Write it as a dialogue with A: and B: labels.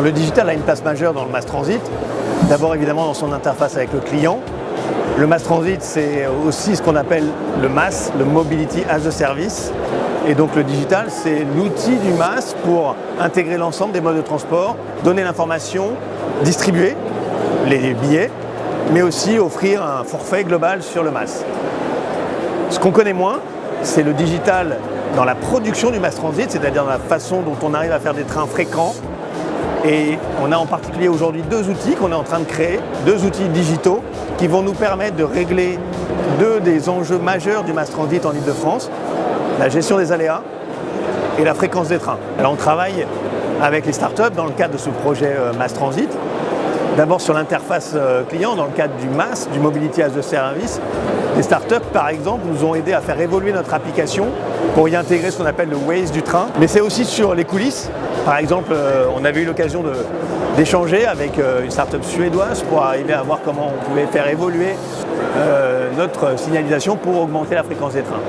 A: Le digital a une place majeure dans le mass transit. D'abord évidemment dans son interface avec le client. Le mass transit, c'est aussi ce qu'on appelle le MaaS, le Mobility as a Service. Et donc le digital, c'est l'outil du MaaS pour intégrer l'ensemble des modes de transport, donner l'information, distribuer les billets, mais aussi offrir un forfait global sur le MaaS. Ce qu'on connaît moins, c'est le digital dans la production du mass transit, c'est-à-dire dans la façon dont on arrive à faire des trains fréquents. Et on a en particulier aujourd'hui deux outils qu'on est en train de créer, deux outils digitaux qui vont nous permettre de régler deux des enjeux majeurs du mass transit en Île-de-France, la gestion des aléas et la fréquence des trains. Alors on travaille avec les startups dans le cadre de ce projet mass transit. D'abord sur l'interface client, dans le cadre du MaaS, du Mobility as a Service. Les startups, par exemple, nous ont aidé à faire évoluer notre application pour y intégrer ce qu'on appelle le Waze du train. Mais c'est aussi sur les coulisses. Par exemple, on avait eu l'occasion d'échanger avec une startup suédoise pour arriver à voir comment on pouvait faire évoluer notre signalisation pour augmenter la fréquence des trains.